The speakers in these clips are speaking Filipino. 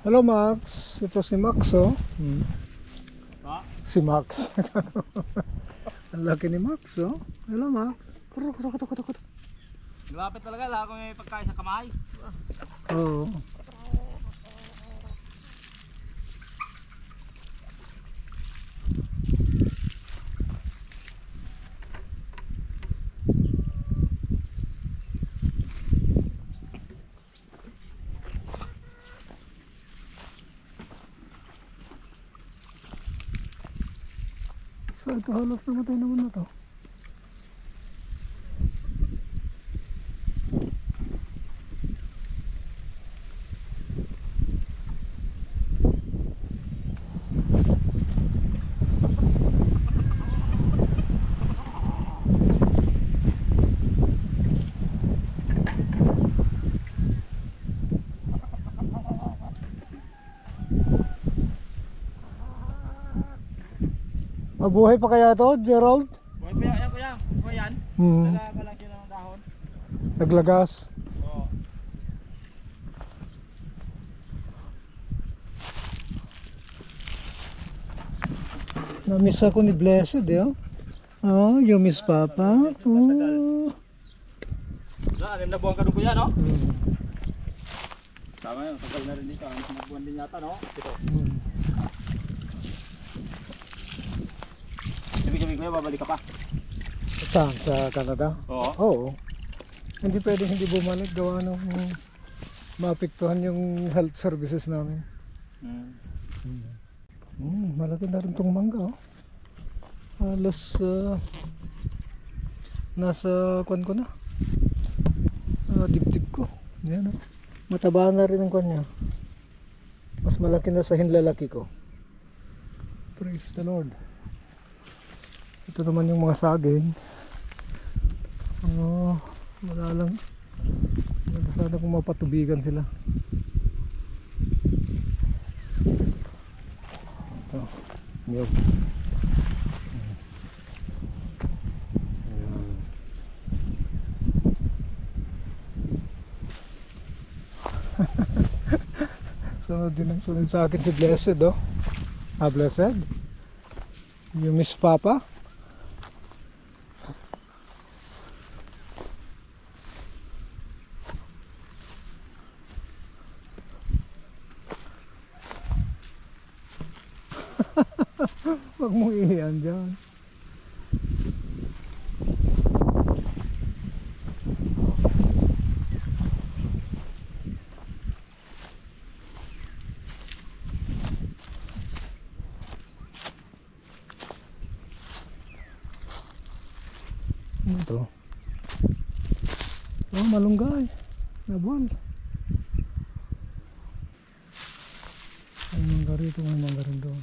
Hello Max, ito si Max oh. Ha? Si Max. Ang laki ni Max oh. Hello Max. Malapit talaga, lahat ko may pagkain sa kamay. Oo. So ito halos namatay naman na to. Mabuhay pa kaya to, Gerald? Buhay pa yan, kuya. Buhay yan. Hmm. Nagaka lang siya ng dahon. Naglagas. Oo. Na-miss ako ni Blessed eh oh. Oh, you miss Papa. Oh. Anim na buwan ka doon kuya, no? Hmm. Tama yun, tagal na rin dito. Anim na buwan din yata, no? Ito. Hmm. Sabi kuya, babalik ka pa. Saan? Sa Canada? Oo. Oo. Hindi pwedeng hindi bumalik gawa ng maapektuhan yung health services namin. Malaki na rin itong mangga oh. Halos nasa kwan ko na. Dibdib ko. Yan oh. Mataba na rin ang kwan niya. Mas malaki na sa hinlalaki ko. Praise the Lord. Ito naman yung mga saging. Wala lang. Sana kung mapatubigan sila. Ito. Niyog. Ayan. Sunod din ang sunod sa akin si Blessed oh. Blessed? You miss Papa? Huwag mong ihiyan dyan. Ano to? Oh, malunggay. Nabual. May mangga rito, may mangga rin doon.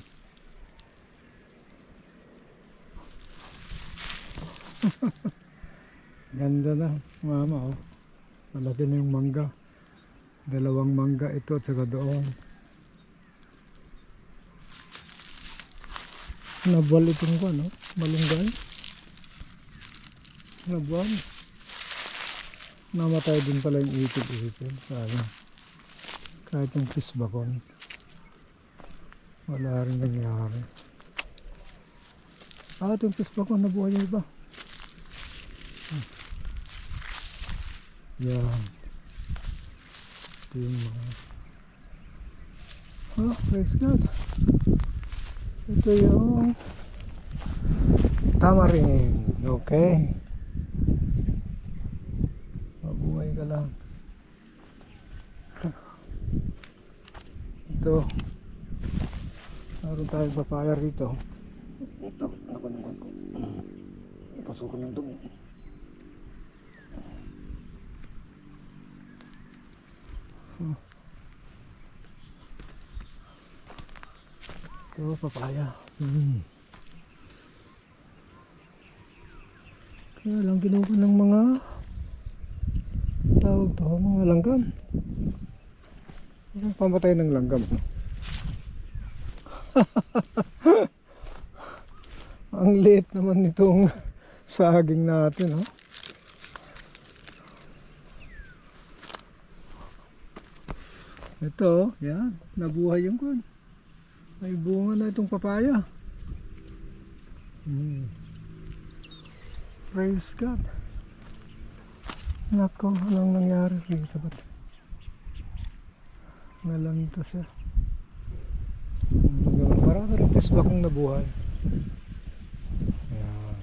Ganda na mama oh. Malaki na yung mangga. Dalawang mangga ito at saka doon. Nabual itong ko no? Malunggay. Nabual. Namatay din pala yung ipit-ipit. Sayang. Kahit yung kisbakon. Wala rin nangyari. Ito yung kisbakon nabuhay yung iba. Yan. Ito yung mga praise God. Ito yung tamarind. Okay. Mabuhay ka lang. Ito. Meron tayong papaya rito. Nakunan ko. Pasukan yung dumi. Ito, papaya. Kaya lang kinuha ng mga tawag to, mga langgam. Ang pamatay ng langgam. Ang liit naman nitong saging natin, ha? Ito, yan. Nabuhay yung kun. May bunga na itong papaya. Praise God. Nako, anong nangyari dito? Ba't nalanto siya? Marami rin pisbakong nabuhay. Yan.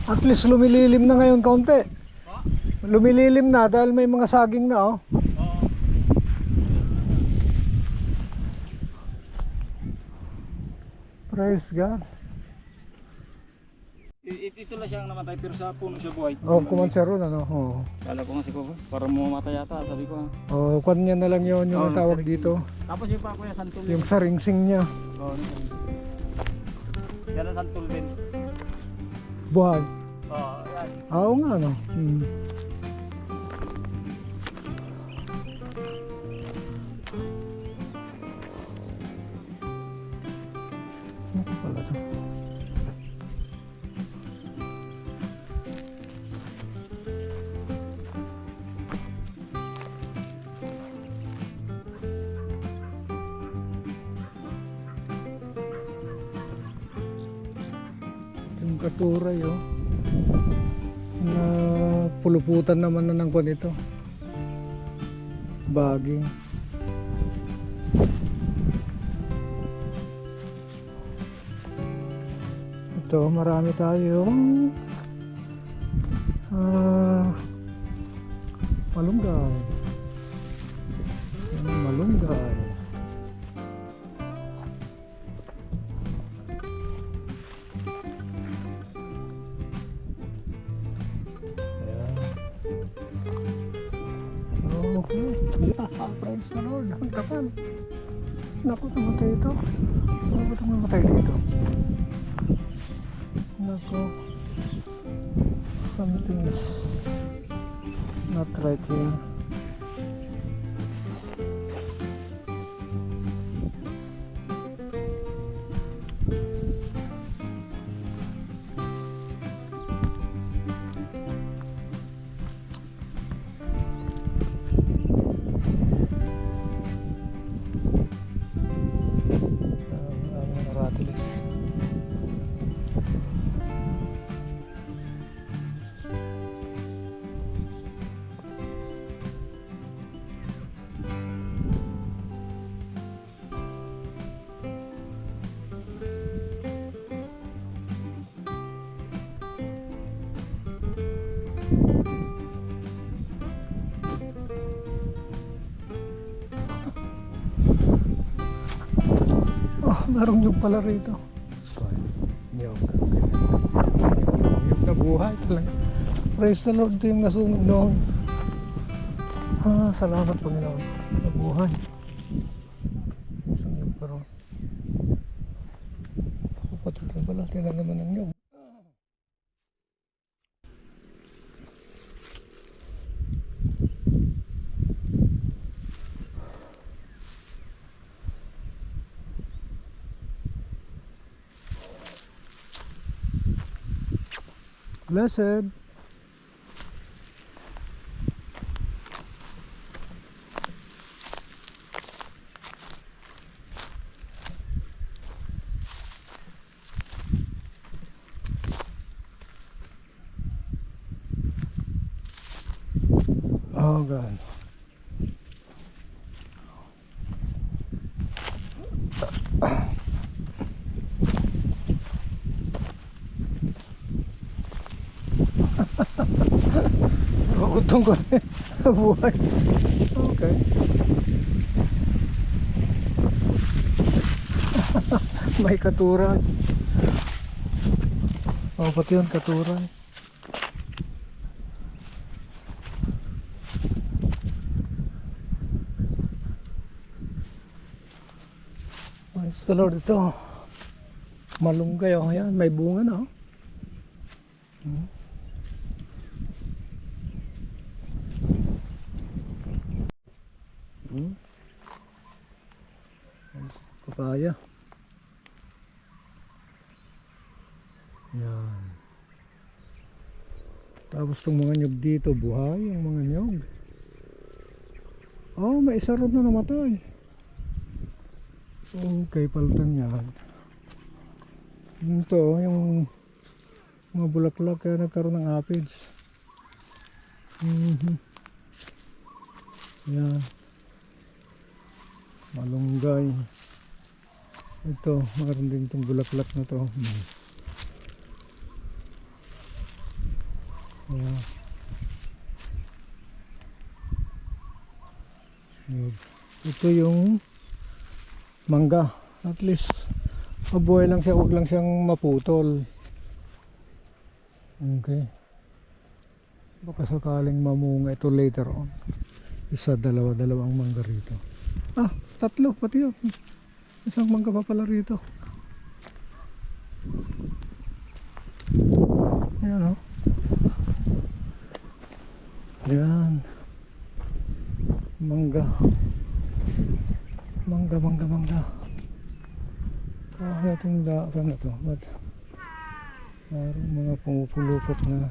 At least lumililim na ngayon kaunti. Lumililim na dahil may mga saging na, oh. Oo. Praise God. Ito lang siyang namatay pero sa puno siya buhay. Oh, kumansero na, no? Oh. Kala ko nga si Kuya, parang mamamatay yata, sabi ko. Oh, kwan niya na lang yun, yung Oh, tawag saring- dito. Tapos yung pa Kuya Santol. Yung saringsing niya. Oo. Yan ang Santol din. Buhay. Oo, yan. Oo nga, no? Ano pala to? Yung katuray, oh. Na puluputan naman na ng kwan ito. Baging. Ito, marami tayong malunggay. Yan, malunggay. Okay. Yeah, praise the Lord. Ang kapal. Naku, namatay ito. Ano ba itong namatay dito? Naku. Something is not right here. Ratilis. Oh, merong nyug pala rito. Sorry. Nyug. Nyug na buhay talaga. Praise the Lord, ito yung nasunog noon. Salamat Panginoon. Nabuhay. Isang nyug pa ron. Kapatid na pala, tinan naman ng nyug. Blessed. Oh God. Utong ko na buhay. Okay. May katuran. Oh, pati yun katuran. Praise the Lord, ito. Malunggay, oh, yan. May bunga na, oh. Hmm? Papaya. Yan. Tapos itong mga nyug dito, buhay ang mga nyug. Oh, may isa ron na namatay. Okay, palitan yan. Ito, yung mga bulaklak kaya nagkaroon ng aphids. Yan. Malunggay. Ito, meron din itong bulaklak na to. Ayan. Yun. Ito yung mangga. At least mabuhay lang siya, huwag lang siyang maputol. Okay. Baka sakaling mamunga ito later on. Isa, dalawang mangga rito. Ah, tatlo pati yun. Isang mangga pa pala rito. Ayan o. Ayan. Mangga. Mangga. Ah, itong daan na to. But, parang mga pumupulupot na.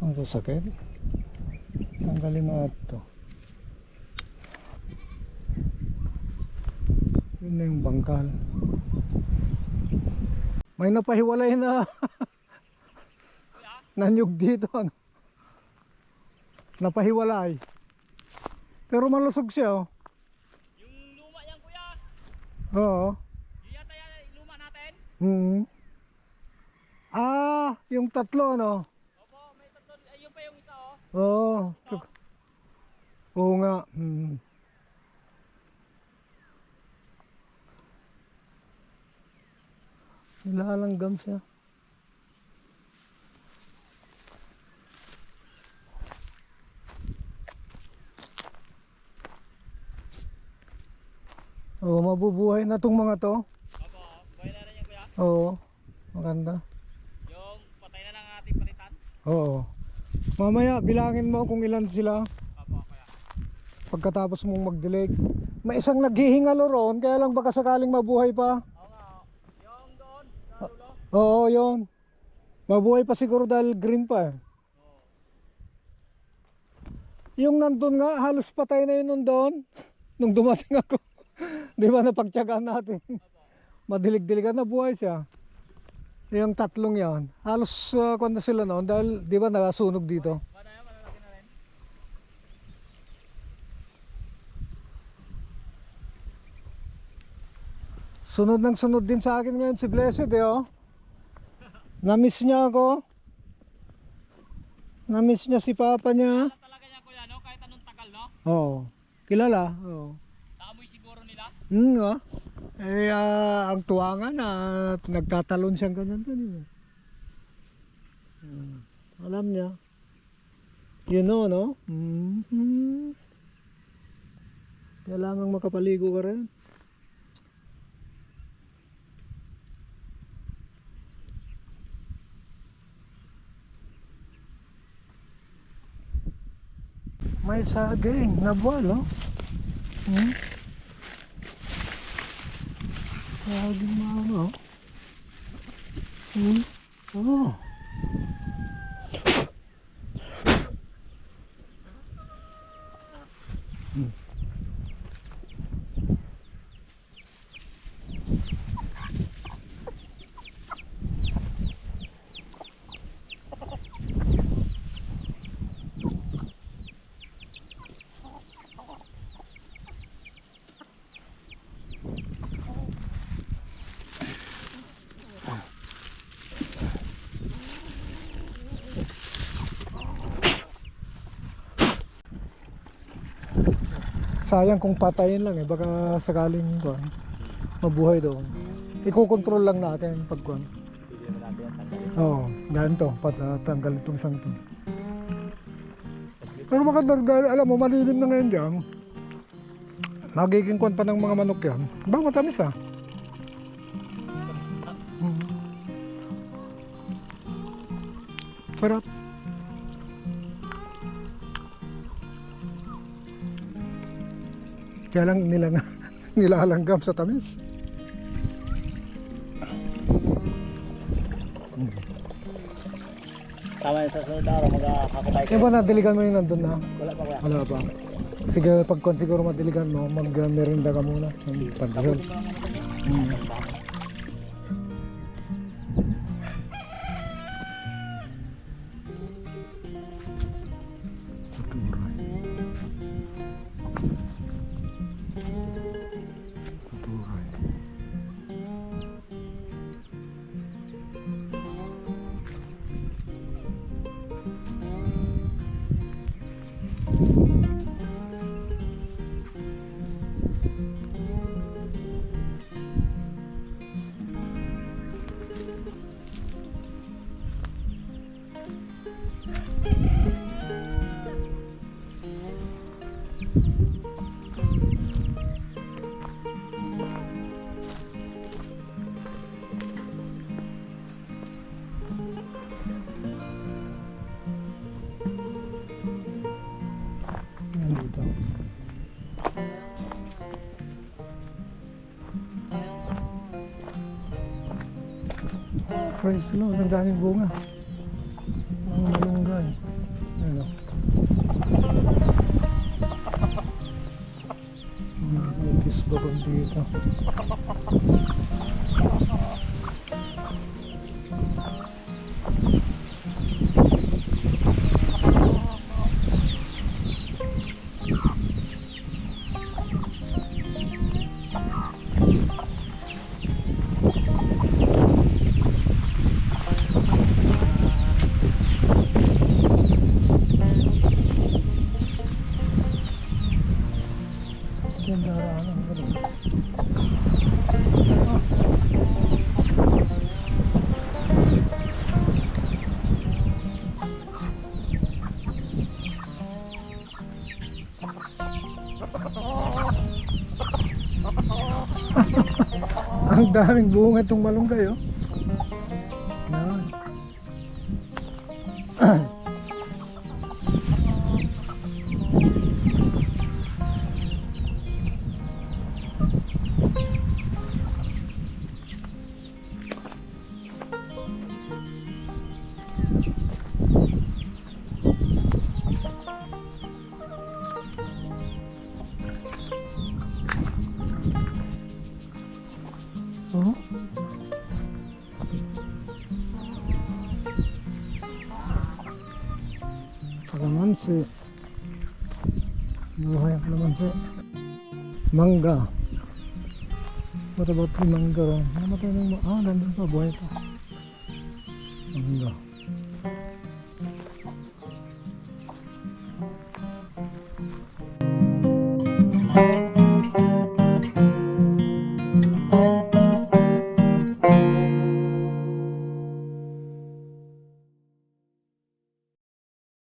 Ang sasakit. Tanggalin na ito. Yun na yung bangkal. May napahiwalay na nanyug dito. Ano? Napahiwalay. Pero malusog siya. Oh. Yung luma yan kuya. Oo. Yung yata yan luma natin. Ah, yung tatlo no. Opo, may tatlo. Ayun pa yung isa oh. Oo. Oo nga. Nilalanggam siya. Oo, mabubuhay na tong mga to. Opo, buhay na rin yan kuya. Oo, maganda. Yung patay na lang ating palitan. Oo. Mamaya, bilangin mo kung ilan sila Opo kuya. pagkatapos mong magdilig. May isang naghihingalo roon, kaya lang baka sakaling mabuhay pa. Oo nga oh. Yung doon sa dulo. Oo, yun. Mabuhay pa siguro dahil green pa eh. Oo. Yung nandun nga, halos patay na yun doon. Nung dumating ako. Di ba napagtyagaan natin? Madilig-diligan na buhay siya. Yung tatlong yan. Halos kung na sila noon dahil di ba nasunog dito. Ba na yan, malalaki na rin. Sunod ng sunod din sa akin ngayon si Blessed eh oh. Na-miss niya ako. Na-miss niya si papa niya. Kilala talaga niya kuya no, kahit anong tagal no. Oo. Kilala. Oo. Naamoy siguro nila. Nga. Eh, ang tuwangan na nagtatalon siyang ganyan. Alam niya. You know, no? Kailangang makapaligo ka rin. May saging na buwal, oh. Saging na ano, oh. Sayang kung patayin lang eh, baka sakaling mabuhay doon. Iko-control lang natin pag kuwan. Pwede na natin yan tanggalin. Oo, ganito, patanggal itong isang to. Pero maganda dahil alam mo, malilim na ngayon dyan. Magiging kuwan pa ng mga manok yan. Ba, matamis ah. Sarap. Kaya lang nilalanggam sa tamis. Tama yun sa sunod na araw, magkakakatay Yung ba nadiligan mo yung nandun na? Wala pa kuya. Wala pa. Sige, pagkon siguro madiligan mo, mag-merinda ka muna. Ng pandesal. Tuturay. Tuturay. Nandito. Praise the Lord, ang daming bunga. Mga malunggay. Ano? May kisbabag dito. Yan daraanan ko rin. Ang daming bunga itong malunggay, oh. Yan. Oh. Kalamansi. Buhay ang kalamansi. Mangga. What about the mangga? Namatay ng nandun pa, buhay pa. Mangga.